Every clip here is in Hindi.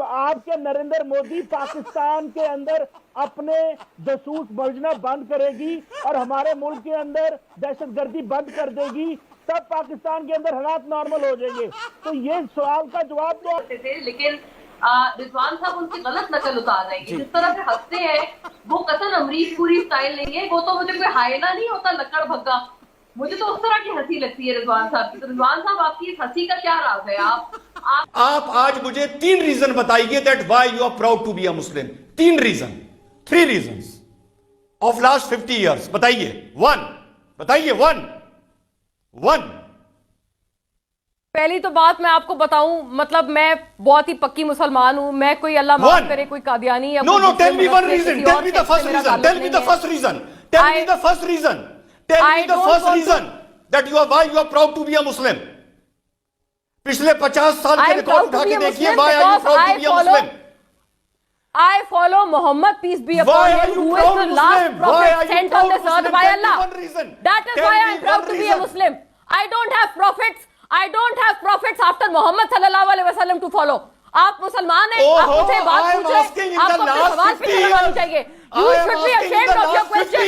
आपके नरेंद्र मोदी पाकिस्तान के अंदर अपने जासूस भेजना बंद करेगी और हमारे मुल्क के अंदर दहशतगर्दी बंद कर देगी, तब पाकिस्तान के अंदर हालात नॉर्मल हो जाएंगे। तो ये सवाल का जवाब तो करते थे, लेकिन रिजवान साहब उनकी गलत नकल उतार देंगे। जिस तरह से हंसते हैं वो कतन अमरीश पूरी स्टाइल नहीं है। वो तो मुझे कोई हायना नहीं होता लकड़ भग्गा, मुझे तो उस तरह की हंसी लगती है रिजवान साहब की। तो रिजवान साहब आपकी इस हंसी का क्या राज है? आप आज मुझे 3 रीजन बताइए that why you are proud to be a Muslim. 3 reason, 3 reasons of last 50 years बताइए। बताइए वन। पहली तो बात मैं आपको बताऊं, मतलब मैं बहुत ही पक्की मुसलमान हूं। मैं कोई अल्लाह माफ करे कोई कादियानी या no tell me one reason, tell me the first reason, tell me the first reason, tell me the first reason, tell me the first reason that why you are proud to be a Muslim. पिछले 50 साल के रिकॉर्ड उठा के देखिए, why are you proud to be a Muslim? I follow Muhammad, peace be upon him, who is the last prophet sent on this earth by Allah. That is why I am proud to be a Muslim. I don't have prophets after Muhammad sallallahu alaihi wasallam to follow. आप मुसलमान हैं, आप मुझे बात पूछे, आपको अपने सवाल पे जवाब देना चाहिए. You should be ashamed of your question.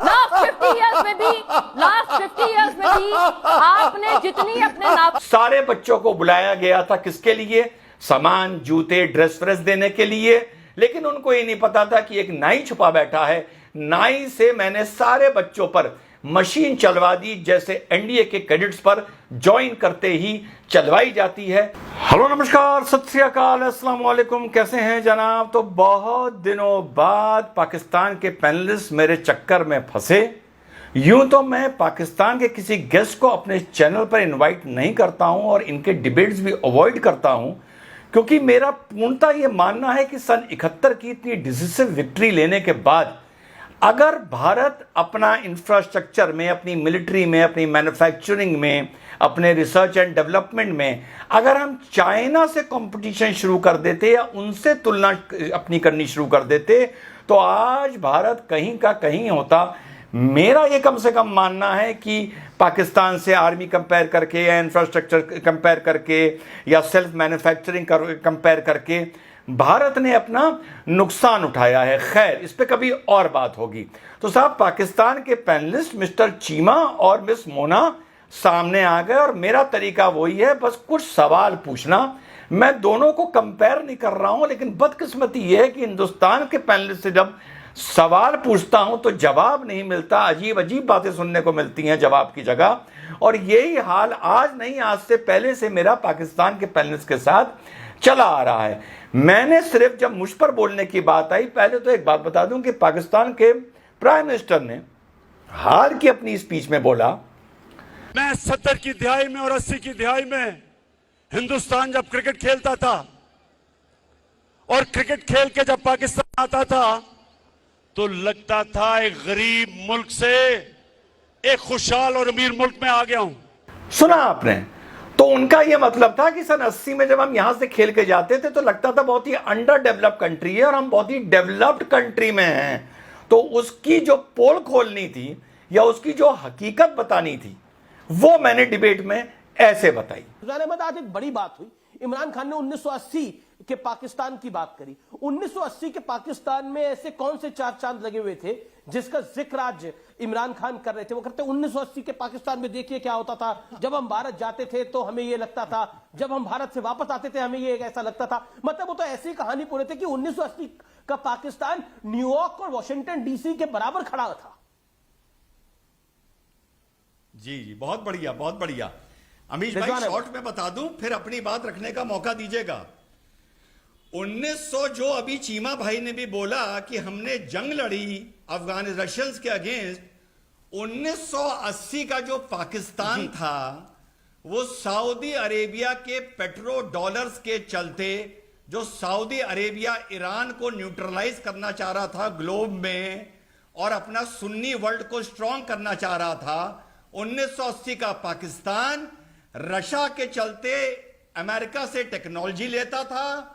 Last 50 years में भी आपने जितनी अपने सारे बच्चों को बुलाया गया था किसके लिए? सामान, जूते, ड्रेस फ्रेस देने के लिए। लेकिन उनको ये नहीं पता था कि एक नाई छुपा बैठा है। नाई से मैंने सारे बच्चों पर मशीन चलवा दी, जैसे एनडीए के कैडेट्स पर ज्वाइन करते ही चलवाई जाती है। हेलो, नमस्कार, सत श्री अकाल, अस्सलाम वालेकुम, कैसे हैं जनाब? तो बहुत दिनों बाद पाकिस्तान के पैनलिस्ट मेरे चक्कर में फंसे। यूं तो मैं पाकिस्तान के किसी गेस्ट को अपने चैनल पर इनवाइट नहीं करता हूं और इनके डिबेट्स भी अवॉइड करता हूं, क्योंकि मेरा पूर्णतः यह मानना है कि सन 71 की इतनी डिसिसिव विक्ट्री लेने के बाद अगर भारत अपना इंफ्रास्ट्रक्चर में, अपनी मिलिट्री में, अपनी मैन्युफैक्चरिंग में, अपने रिसर्च एंड डेवलपमेंट में अगर हम चाइना से कंपटीशन शुरू कर देते या उनसे तुलना अपनी करनी शुरू कर देते, तो आज भारत कहीं का कहीं होता। मेरा ये कम से कम मानना है कि पाकिस्तान से आर्मी कंपेयर करके या इंफ्रास्ट्रक्चर कंपेयर करके या सेल्फ मैन्युफैक्चरिंग कंपेयर करके भारत ने अपना नुकसान उठाया है। खैर, इस पे कभी और बात होगी। तो साहब, पाकिस्तान के पैनलिस्ट मिस्टर चीमा और मिस मोना सामने आ गए और मेरा तरीका वही है, बस कुछ सवाल पूछना। मैं दोनों को कंपेयर नहीं कर रहा हूं, लेकिन बदकिस्मती यह है कि हिंदुस्तान के पैनलिस्ट से जब सवाल पूछता हूं तो जवाब नहीं मिलता। अजीब अजीब बातें सुनने को मिलती हैं जवाब की जगह। और यही हाल आज नहीं, आज से पहले से मेरा पाकिस्तान के पैनलिस्ट के साथ चला आ रहा है। मैंने सिर्फ जब मुझ पर बोलने की बात आई, पहले तो एक बात बता दूं कि पाकिस्तान के प्राइम मिनिस्टर ने हाल की अपनी स्पीच में बोला, मैं 70 की दिहाई में और 80 की दिहाई में हिंदुस्तान जब क्रिकेट खेलता था और क्रिकेट खेल के जब पाकिस्तान आता था तो लगता था एक गरीब मुल्क से एक खुशहाल और अमीर मुल्क में आ गया हूं। सुना आपने? तो उनका यह मतलब था कि सन 80 में जब हम यहां से खेल के जाते थे तो लगता था बहुत ही अंडर डेवलप्ड कंट्री है और हम बहुत ही डेवलप्ड कंट्री में हैं। तो उसकी जो पोल खोलनी थी या उसकी जो हकीकत बतानी थी वो मैंने डिबेट में ऐसे बताई। आज एक बड़ी बात हुई, इमरान खान ने 1980 के पाकिस्तान की बात करी। 1980 के पाकिस्तान में ऐसे कौन से 4 चांद लगे हुए थे जिसका जिक्र आज इमरान खान कर रहे थे? वो करते 1980 के पाकिस्तान में देखिए क्या होता था। जब हम भारत जाते थे तो हमें ये लगता था, जब हम भारत से वापस आते थे हमें ये ऐसा लगता था। मतलब वो तो ऐसी कहानी पूरे थे कि 1980 का पाकिस्तान न्यूयॉर्क और वॉशिंगटन डीसी के बराबर खड़ा था। जी, बहुत बढ़िया, बहुत बढ़िया। अमीश भाई, शॉर्ट में बता दूं, फिर अपनी बात रखने का मौका दीजिएगा। 1900 जो अभी चीमा भाई ने भी बोला कि हमने जंग लड़ी अफगान रशियंस के अगेंस्ट, 1980 का जो पाकिस्तान था वो सऊदी अरेबिया के पेट्रो डॉलर्स के चलते, जो सऊदी अरेबिया ईरान को न्यूट्रलाइज करना चाह रहा था ग्लोब में और अपना सुन्नी वर्ल्ड को स्ट्रांग करना चाह रहा था। 1980 का पाकिस्तान रशिया के चलते अमेरिका से टेक्नोलॉजी लेता था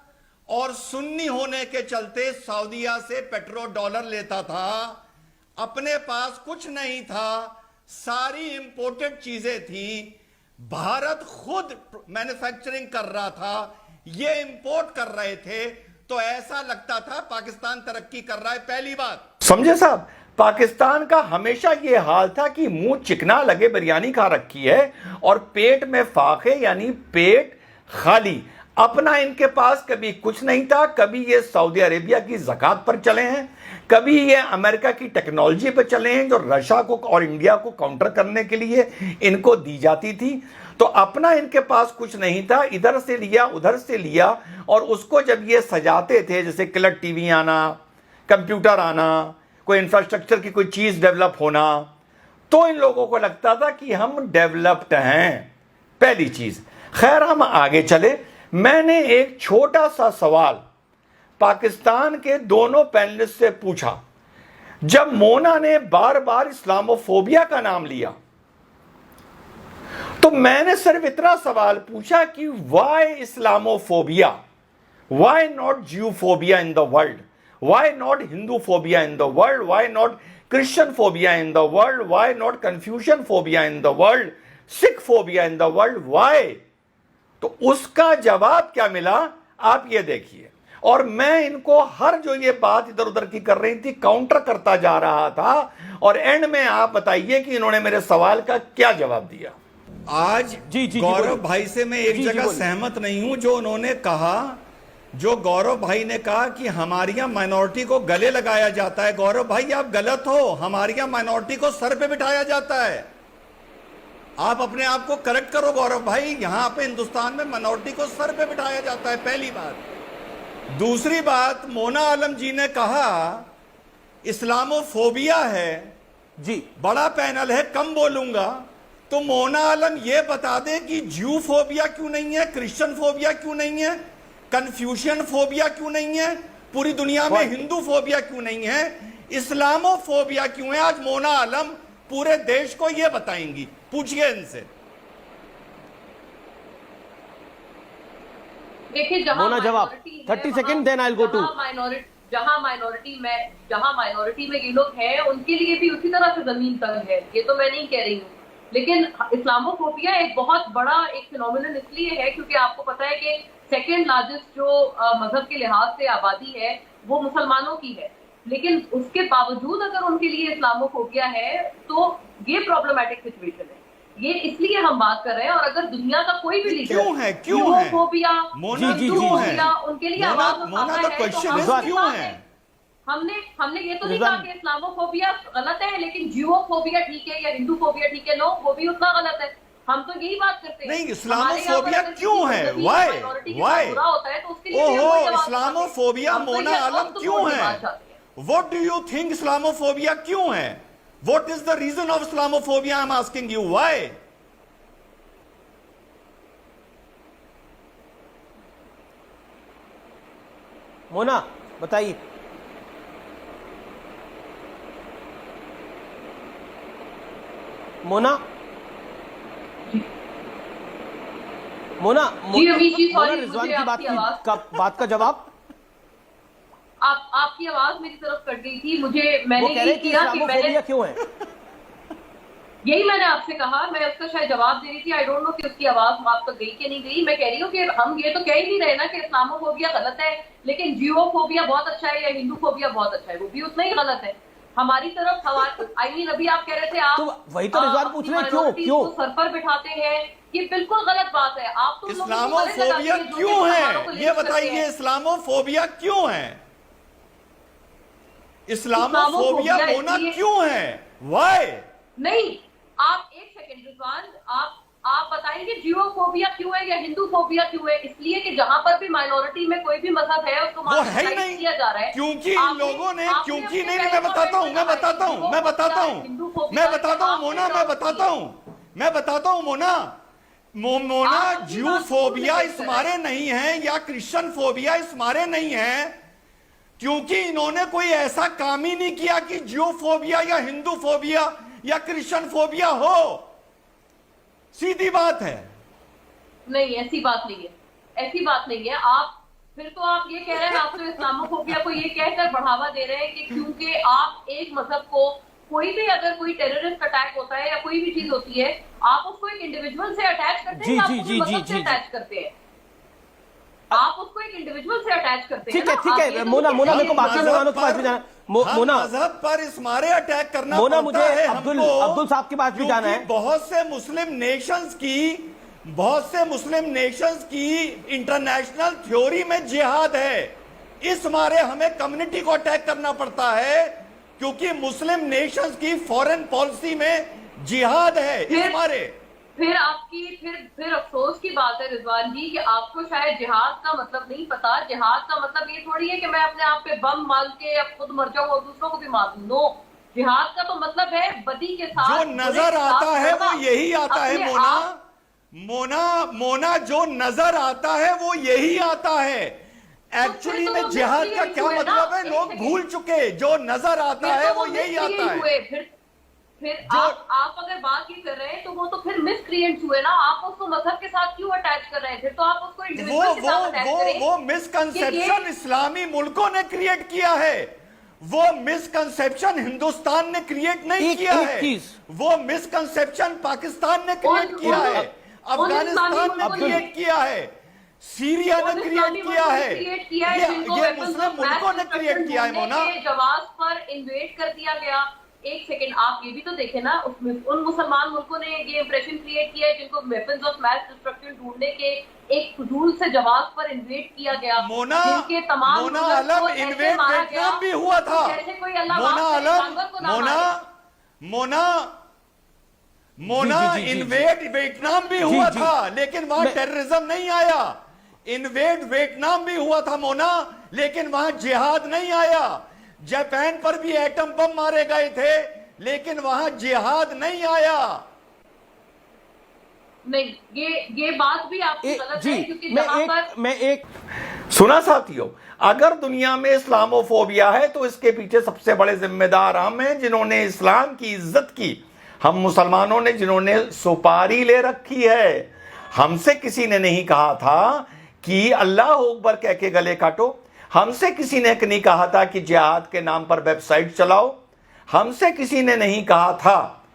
और सुन्नी होने के चलते सऊदीया से पेट्रो डॉलर लेता था। अपने पास कुछ नहीं था, सारी इंपोर्टेड चीजें थी। भारत खुद मैन्युफैक्चरिंग कर रहा था, ये इंपोर्ट कर रहे थे, तो ऐसा लगता था पाकिस्तान तरक्की कर रहा है। पहली बात समझे साहब, पाकिस्तान का हमेशा ये हाल था कि मुंह चिकना लगे बिरयानी खा रखी है और पेट में फाके, यानी पेट खाली। अपना इनके पास कभी कुछ नहीं था। कभी ये सऊदी अरेबिया की ज़कात पर चले हैं, कभी ये अमेरिका की टेक्नोलॉजी पर चले हैं जो रशिया को और इंडिया को काउंटर करने के लिए इनको दी जाती थी। तो अपना इनके पास कुछ नहीं था, इधर से लिया उधर से लिया, और उसको जब ये सजाते थे, जैसे कलर टीवी आना, कंप्यूटर आना, कोई इंफ्रास्ट्रक्चर की कोई चीज डेवलप होना, तो इन लोगों को लगता था कि हम डेवलप्ड हैं। पहली चीज। खैर, हम आगे चले। मैंने एक छोटा सा सवाल पाकिस्तान के दोनों पैनलिस्ट से पूछा। जब मोना ने बार बार इस्लामोफोबिया का नाम लिया, तो मैंने सिर्फ इतना सवाल पूछा कि why Islamophobia, why not Jewphobia in the world, why not Hinduphobia in the world, why not Christian phobia in the world, why not confusion phobia in the world, Sikh phobia in the world, why? तो उसका जवाब क्या मिला आप ये देखिए। और मैं इनको हर जो ये बात इधर उधर की कर रही थी काउंटर करता जा रहा था, और एंड में आप बताइए कि इन्होंने मेरे सवाल का क्या जवाब दिया। आज जी गौरव भाई से मैं एक जगह सहमत नहीं हूं, जो उन्होंने कहा, जो गौरव भाई ने कहा कि हमारी माइनॉरिटी को गले लगाया जाता है। गौरव भाई आप गलत हो, हमारी माइनॉरिटी को सर पे बिठाया जाता है। आप अपने आप को करेक्ट करो गौरव भाई, यहां पे हिंदुस्तान में माइनॉरिटी को सर पे बिठाया जाता है, पहली बात। दूसरी बात, मोना आलम जी ने कहा इस्लामोफोबिया है जी, बड़ा पैनल है, कम बोलूंगा। तो मोना आलम ये बता दे कि ज्यू फोबिया क्यों नहीं है, क्रिश्चियन फोबिया क्यों नहीं है, कन्फ्यूशियन फोबिया क्यों नहीं है, पूरी दुनिया में हिंदू फोबिया क्यों नहीं है, इस्लामोफोबिया क्यों है? आज मोना आलम पूरे देश को ये बताएंगी, पूछिए इनसे। देखिए, मोना जवाब 30 second, then I will go to. जहां माइनॉरिटी में ये लोग हैं, उनके लिए भी उसी तरह से जमीन तंग है, ये तो मैं नहीं कह रही हूँ। लेकिन इस्लामोफोबिया एक बहुत बड़ा एक फिनोमिनन इसलिए है क्योंकि आपको पता है कि सेकेंड लार्जेस्ट जो मजहब के लिहाज से आबादी है वो मुसलमानों की है, लेकिन उसके बावजूद अगर उनके लिए इस्लामोफोबिया है तो ये प्रॉब्लमेटिक सिचुएशन है। ये इसलिए हम बात कर रहे हैं। और अगर दुनिया का कोई भी लीडर क्यों है, क्यों है फोबिया, मोना, उनके लिए आवाज उठाता है, तो क्यों है? हमने ये तो नहीं कहा कि इस्लामोफोबिया गलत है, लेकिन जियोफोबिया ठीक है या हिंदूफोबिया ठीक है, नो, वो भी उतना गलत है। हम तो यही बात करते हैं। नहीं, इस्लामोफोबिया क्यों है? वाई बुरा होता है तो उसके लिए ओहो, इस्लामोफोबिया मोना आलम क्यों है? What do you think Islamophobia क्यों है? What is the reason of Islamophobia? I am asking you, why? Mona बताइए। मोना मोना जी अभी जी, मोना सॉरी, रिजवान मुझे की बात का जवाब। आपकी आवाज मेरी तरफ कट गई थी। मैंने वो कह रहे यही किया कि मैंने क्यों है, यही मैंने आपसे कहा, मैं उसका शायद जवाब दे रही थी। आई डोंट नो कि उसकी आवाज आप तक गई कि नहीं गई। मैं कह रही हूँ कि हम ये तो कह ही नहीं रहे ना कि इस्लामोफोबिया गलत है, लेकिन जियोफोबिया बहुत अच्छा है या हिंदूफोबिया बहुत अच्छा है, वो भी उतना ही गलत है हमारी तरफ। आई मीन अभी आप कह रहे थे, आप तो वही तो रिजवान पूछ रहे हैं, क्यों सर पर बिठाते हैं, ये बिल्कुल गलत बात है। आप तो इस्लामोफोबिया क्यों है ये बताइए, इस्लामोफोबिया क्यों है? इस्लामोफोबिया होना क्यों है? व्हाई? नहीं, आप एक सेकंड रिजवान, आप बताएंगे जियोफोबिया क्यों है या हिंदूफोबिया क्यों है? इसलिए कि जहां पर भी माइनॉरिटी में कोई भी मजहब है उसको मार्जिनलाइज किया जा रहा है। क्योंकि इन लोगों ने, क्योंकि नहीं, मैं बताता हूं मोना, मैं बताता हूं मोना, ज्यूफोबिया इस मारे नहीं है या क्रिश्चियन फोबिया इस मारे नहीं है क्योंकि इन्होंने कोई ऐसा काम ही नहीं किया कि ज्यूफोबिया या हिंदूफोबिया या क्रिश्चियन फोबिया हो। सीधी बात है। नहीं, ऐसी बात नहीं है, ऐसी बात नहीं है। आप फिर तो आप ये कह रहे हैं, आप तो इस्लामोफोबिया को ये कहकर बढ़ावा दे रहे हैं कि क्योंकि आप एक मजहब को कोई भी अगर कोई टेररिस्ट अटैक होता है या कोई भी चीज होती है, आप उसको एक इंडिविजुअल से अटैच करते हैं या आप उसको मतलब से अटैच करते हैं? आप उसको एक इंडिविजुअल से अटैच करते हैं। ठीक है मोना मेरे को बाकी मेहमानों के पास भी जाना। मोना, मजहब पर इस मारे अटैक करना मोना, मुझे अब्दुल साहब के पास भी जाना है। बहुत से मुस्लिम नेशंस की इंटरनेशनल थ्योरी में जिहाद है। इस मारे हमें कम्युनिटी को अटैक करना पड़ता है क्योंकि मुस्लिम नेशंस की फॉरेन पॉलिसी में जिहाद है। इस मारे फिर अफसोस की बात है रिजवान जी कि आपको शायद जिहाद का मतलब नहीं पता। जिहाद का मतलब ये थोड़ी है कि मैं अपने आप पे बम मार के अब खुद मर जाऊं और दूसरों को भी मार दूं। नो, जिहाद का तो मतलब है बदी के साथ जो नजर आता है वो यही आता है। मोना जो नजर आता है वो यही आता है। एक्चुअली में जिहाद का क्या मतलब है लोग भूल चुके। जो नजर आता है वो यही आता है। फिर आप अगर बात ये कर रहे हैं तो वो तो फिर मिसक्रिएंट्स हुए ना। आप उसको मजहब के साथ क्यों अटैच कर रहे हैं? फिर तो आप उसको इंडिविजुअल के साथ अटैच करें। वो मिसकंसेप्शन इस्लामी मुल्कों ने क्रिएट किया है। वो मिसकंसेप्शन हिंदुस्तान ने क्रिएट नहीं किया है। वो मिसकंसेप्शन पाकिस्तान ने क्रिएट किया है, अफगानिस्तान ने क्रिएट किया है, सीरिया ने क्रिएट किया है, ये मुस्लिम मुल्कों ने क्रिएट किया है। मोना, जवाब पर इन्वेट कर दिया गया। एक सेकंड, आप ये भी तो देखें ना, उन मुसलमान मुल्कों ने ये इंप्रेशन क्रिएट किया है जिनको वेपन्स ऑफ मैस डिस्ट्रक्शन ढूंढने के एक फजूल से जवाब पर इन्वेट किया गया। मोना आलम इन्वेट वियतनाम भी हुआ था। मोना इन्वेट वियतनाम भी हुआ था, लेकिन वहां टेररिज्म नहीं आया। इन्वेट वियतनाम भी हुआ था मोना, लेकिन वहां जिहाद नहीं आया। जापान पर भी एटम बम मारे गए थे, लेकिन वहां जिहाद नहीं आया। नहीं, ये बात भी आपकी गलत है क्योंकि मैं एक सुना साथियों, अगर दुनिया में इस्लामोफोबिया है तो इसके पीछे सबसे बड़े जिम्मेदार हम हैं जिन्होंने इस्लाम की इज्जत की। हम मुसलमानों ने जिन्होंने सुपारी ले रखी है। हमसे किसी ने नहीं कहा था कि अल्लाह अकबर कह के गले काटो। हमसे किसी ने नहीं कहा था कि जिहाद के नाम पर वेबसाइट चलाओ। हमसे किसी ने नहीं कहा था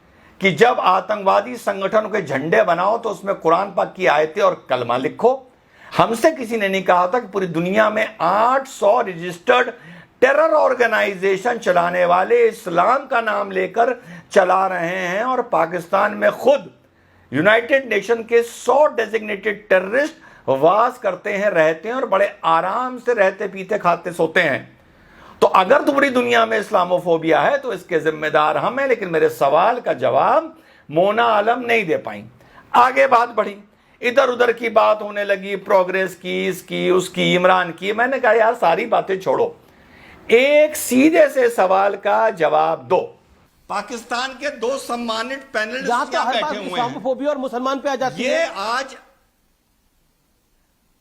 कि जब आतंकवादी संगठनों के झंडे बनाओ तो उसमें कुरान पाक की आयतें और कलमा लिखो। हमसे किसी ने नहीं कहा था कि पूरी दुनिया में 800 रजिस्टर्ड टेरर ऑर्गेनाइजेशन चलाने वाले इस्लाम का नाम लेकर चला रहे हैं और पाकिस्तान में खुद यूनाइटेड नेशन के 100 डेजिग्नेटेड टेररिस्ट वास करते हैं, रहते हैं और बड़े आराम से रहते पीते खाते सोते हैं। तो अगर पूरी दुनिया में इस्लामोफोबिया है तो इसके जिम्मेदार हम हैं। लेकिन मेरे सवाल का जवाब मोना आलम नहीं दे पाई। आगे बात बढ़ी, इधर उधर की बात होने लगी, प्रोग्रेस की, इसकी उसकी, इमरान की। मैंने कहा यार सारी बातें छोड़ो, एक सीधे से सवाल का जवाब दो। पाकिस्तान के दो सम्मानित पैनलिस्ट क्या बैठे हुए हैं? इस्लामोफोबिया और मुसलमान पे आ जाती है। ये आज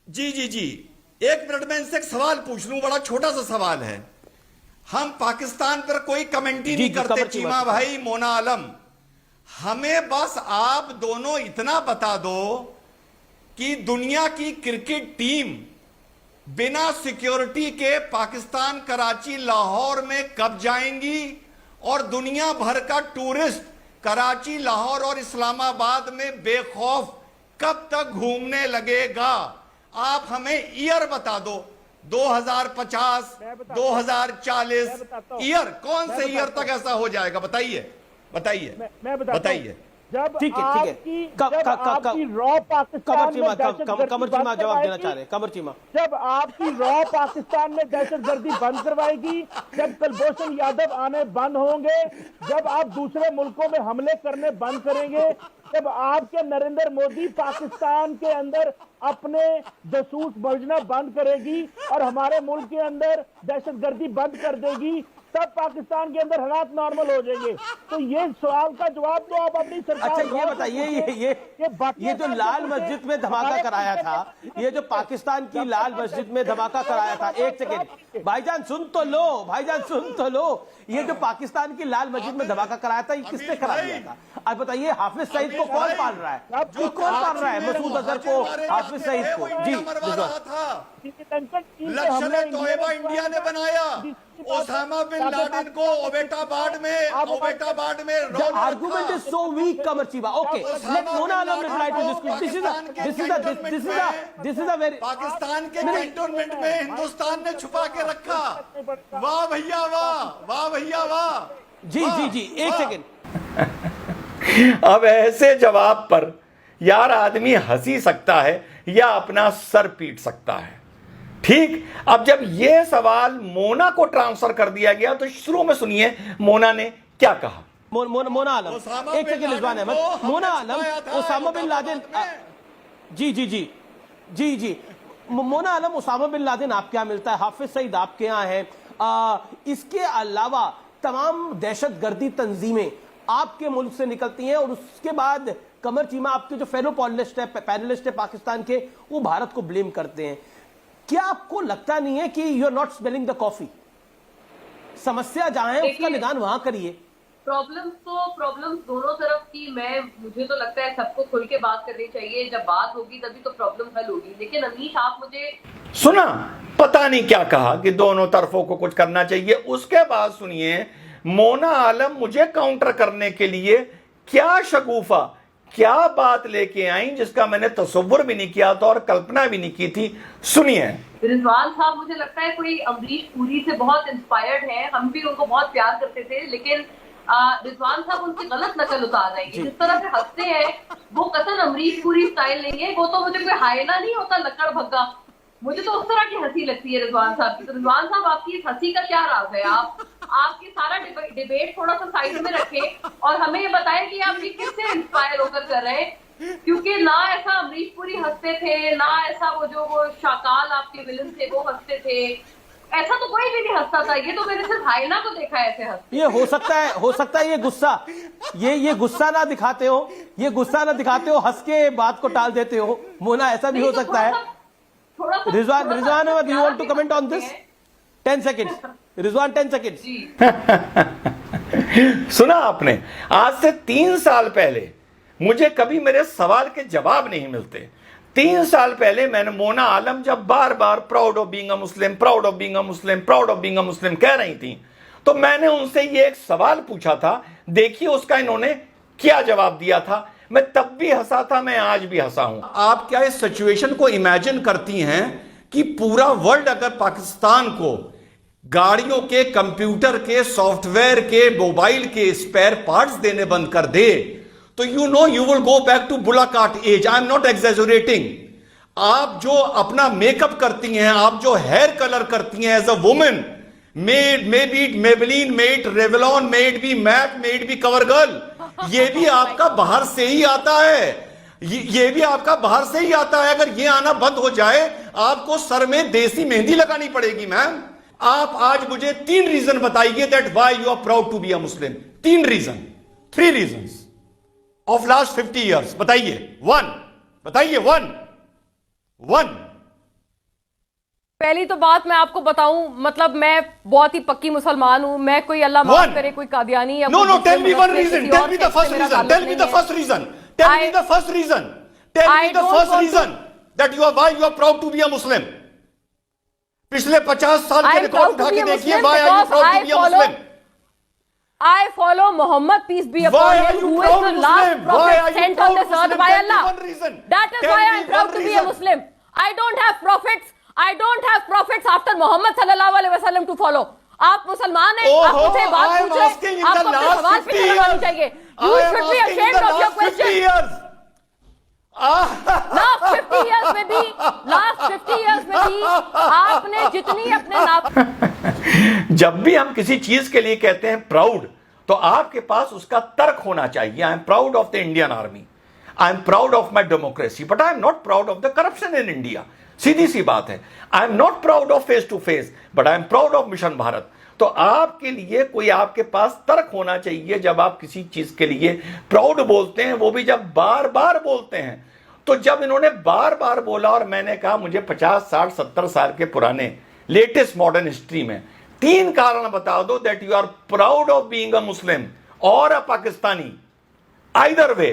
जी एक मिनट में इनसे एक सवाल पूछ लूं, बड़ा छोटा सा सवाल है। हम पाकिस्तान पर कोई कमेंट्री नहीं करते चीमा भाई, मोना आलम। हमें बस आप दोनों इतना बता दो कि दुनिया की क्रिकेट टीम बिना सिक्योरिटी के पाकिस्तान कराची लाहौर में कब जाएंगी और दुनिया भर का टूरिस्ट कराची लाहौर और इस्लामाबाद में बेखौफ कब तक घूमने लगेगा? आप हमें ईयर बता दो, 2050, 2040 ईयर, कौन से ईयर तक ऐसा हो जाएगा? बताइए बताइए। जब ठीक है आपकी रॉ पाकिस्तान में कमर चीमा जवाब देना चाह रहे हैं। कमर चीमा, जब आपकी रॉ पाकिस्तान में दहशतगर्दी बंद करवाएगी, जब कुलभूषण यादव आने बंद होंगे, जब आप दूसरे मुल्कों में हमले करने बंद करेंगे, जब आपके नरेंद्र मोदी पाकिस्तान के अंदर अपने जासूस भेजना बंद करेगी और हमारे मुल्क के अंदर दहशतगर्दी बंद कर देगी, तब पाकिस्तान के अंदर हालात नॉर्मल हो जाएंगे। तो ये सवाल का जवाब तो आप अपनी सरकार। अच्छा ये बताइए, ये जो लाल मस्जिद में धमाका कराया था, ये जो पाकिस्तान की लाल मस्जिद में धमाका कराया था, एक सेकेंड भाईजान सुन तो लो, ये जो पाकिस्तान की लाल मस्जिद में धमाका कराया था, ये किसने करा दिया था? अब बताइए, हाफिज सईद को कौन पाल रहा है? कौन पाल रहा है? मसूद अजहर को, हाफिज सईद को? जी लश्कर-ए-तोयबा इंडिया ने बनाया। ओसामा बिन लादेन को ओबेटाबाद में argument is so weak, Qamar Chiba. Okay, let Mona Alam reply to this question. This is a very Pakistan के कैंटोनमेंट में हिंदुस्तान ने छुपा के रखा। वाह भैया वाह भैया वाह। जी एक सेकेंड। अब ऐसे जवाब पर यार आदमी हंसी सकता है या अपना सर पीट सकता है। ठीक, अब जब यह सवाल मोना को ट्रांसफर कर दिया गया तो शुरू में सुनिए मोना ने क्या कहा। मोना आलम, एक सेकेंड रिजवान अहमद। मोना आलम, ओसामा बिन लादेन। जी मोना आलम, ओसामा बिन लादेन आपके यहाँ मिलता है, हाफिज सईद आपके यहाँ है, इसके अलावा तमाम दहशतगर्दी तंजीमें आपके मुल्क से निकलती हैं और उसके बाद कमर चीमा आपके जो फेलो पैनलिस्ट है पाकिस्तान के, वो भारत को ब्लेम करते हैं। क्या आपको लगता नहीं है कि you are not smelling the coffee? समस्या जहां है उसका निदान वहां करिए। प्रॉब्लम्स दोनों तरफ की मुझे तो लगता है सबको खुल के बात करनी चाहिए। जब बात होगी तभी तो प्रॉब्लम हल होगी। लेकिन अमीश, आप मुझे सुना, पता नहीं क्या कहा कि दोनों तरफों को कुछ करना चाहिए। उसके बाद सुनिए मोना आलम मुझे काउंटर करने के लिए क्या शगुफा, क्या बात लेके आई जिसका मैंने तसव्वुर भी नहीं किया था और कल्पना भी नहीं की थी। सुनिए। रिजवान साहब, मुझे लगता है कोई अमरीश पुरी से बहुत इंस्पायर्ड है। हम भी उनको बहुत प्यार करते थे, लेकिन रिजवान साहब उनकी गलत नकल उतार रहे हैं। जिस तरह से हंसते हैं वो कतन अमरीश पुरी स्टाइल नहीं है। वो तो मुझे कोई हायना नहीं होता, लकड़ भग्गा। मुझे तो उस तरह की हंसी लगती है रिजवान साहब की। तो रिजवान साहब, आपकी इस हंसी का क्या राज है? आपकी सारा डिबेट थोड़ा सा साइड में रखें और हमें ये बताएं कि आप ये किससे इंस्पायर होकर कर रहे हैं। क्योंकि ना ऐसा अमरीश पुरी हंसते थे, ना ऐसा वो शाकाल आपके विलन थे वो हंसते थे। ऐसा तो कोई भी नहीं हंसता था। ये तो मैंने सिर्फ हायना को देखा है ऐसे हंसते। ये हो सकता है ये गुस्सा ना दिखाते हो, हंस के बात को टाल देते हो। मोना, ऐसा भी हो सकता है। Rizwan Ahmed, you want to comment on this? 10 seconds Rizwan, 10 seconds. सुना आपने? आज से 3 साल पहले मुझे कभी मेरे सवाल के जवाब नहीं मिलते। 3 साल पहले मैंने मोना आलम जब बार बार proud of being a Muslim, proud of being a Muslim, proud of being a Muslim कह रही थी, तो मैंने उनसे ये एक सवाल पूछा था। देखिए उसका इन्होंने क्या जवाब दिया था। मैं तब भी हंसा था, मैं आज भी हंसा हूं। आप क्या इस सिचुएशन को इमेजिन करती हैं कि पूरा वर्ल्ड अगर पाकिस्तान को गाड़ियों के, कंप्यूटर के, सॉफ्टवेयर के, मोबाइल के स्पेयर पार्ट्स देने बंद कर दे तो you will go back to bullock cart age. I am not exaggerating. आप जो अपना मेकअप करती हैं, आप जो हेयर कलर करती हैं as a women, maybe Maybelline, made Revlon, made be matte, made be cover girl, ये भी आपका बाहर से ही आता है। ये भी आपका बाहर से ही आता है। अगर ये आना बंद हो जाए आपको सर में देसी मेहंदी लगानी पड़ेगी। मैम, आप आज मुझे 3 रीजन बताइए that why you are proud to be a Muslim. 3 reason of last 50 years. बताइए। 1 बताइए। 1 पहली तो बात मैं आपको बताऊं, मतलब मैं बहुत ही पक्की मुसलमान हूं। मैं कोई अल्लाह माफ करे कोई कादियानी या no tell me one reason, tell me the first reason, tell me the first reason, tell me the first reason, tell me the first reason that why you are proud to be a Muslim. पिछले 50 साल के रिकॉर्ड उठा के देखिए, why are you proud to be a Muslim? I follow Muhammad, peace be upon him, who is the last prophet sent on this earth by Allah. That is why I am proud to be a Muslim. I don't have prophets after Muhammad sallallahu alaihi wasallam to follow. आप मुसलमान हैं, आप मुझे बात पूछ रहे हैं, आपको अपने सवाल पे जवाब देना चाहिए। You should be ashamed of your question. Last 50 years में भी आपने जितनी अपने जब भी हम किसी चीज के लिए कहते हैं प्राउड, तो आपके पास उसका तर्क होना चाहिए। I am proud of the Indian army, I am proud of my democracy, but I am not proud of the corruption in India. सीधी सी बात है। I am not proud of face to face, but I am proud of mission Bharat. तो आपके लिए कोई आपके पास तर्क होना चाहिए जब आप किसी चीज के लिए प्राउड बोलते हैं, वो भी जब बार बार बोलते हैं। तो जब इन्होंने बार बार बोला और मैंने कहा मुझे 50, 60, 70 साल के पुराने लेटेस्ट मॉडर्न हिस्ट्री में 3 कारण बता दो that you are proud of being a Muslim और अ पाकिस्तानी, आइदर वे।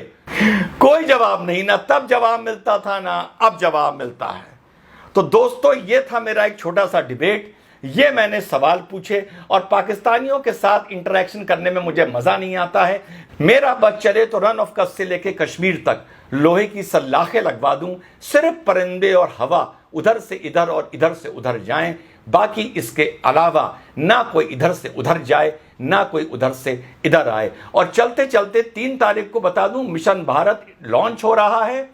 कोई जवाब नहीं, ना तब जवाब मिलता था ना अब जवाब मिलता है। तो दोस्तों, ये था मेरा एक छोटा सा डिबेट ये मैंने सवाल पूछे और पाकिस्तानियों के साथ इंटरेक्शन करने में मुझे मजा नहीं आता है। मेरा बस चले तो रन ऑफ कच्छ से लेके कश्मीर तक लोहे की सलाखें लगवा दूं, सिर्फ परिंदे और हवा उधर से इधर और इधर से उधर जाएं, बाकी इसके अलावा ना कोई इधर से उधर जाए ना कोई उधर से इधर आए। और चलते चलते 3 तारीख को बता दूं, मिशन भारत लॉन्च हो रहा है।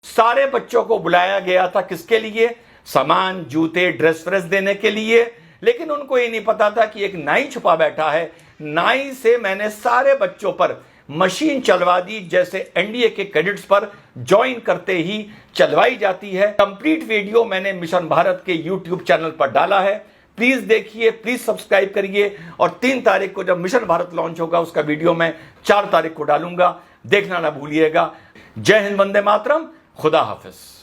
सारे बच्चों को बुलाया गया था, किसके लिए? सामान, जूते, ड्रेस फ्रेस देने के लिए। लेकिन उनको ये नहीं पता था कि एक नाई छुपा बैठा है। नाई से मैंने सारे बच्चों पर मशीन चलवा दी, जैसे एनडीए के कैडेट्स पर ज्वाइन करते ही चलवाई जाती है। कंप्लीट वीडियो मैंने मिशन भारत के यूट्यूब चैनल पर डाला है, प्लीज देखिए, प्लीज सब्सक्राइब करिए। और 3 तारीख को जब मिशन भारत लॉन्च होगा उसका वीडियो मैं 4 तारीख को डालूंगा, देखना ना भूलिएगा। जय हिंद, वंदे मातरम, खुदा हाफिज।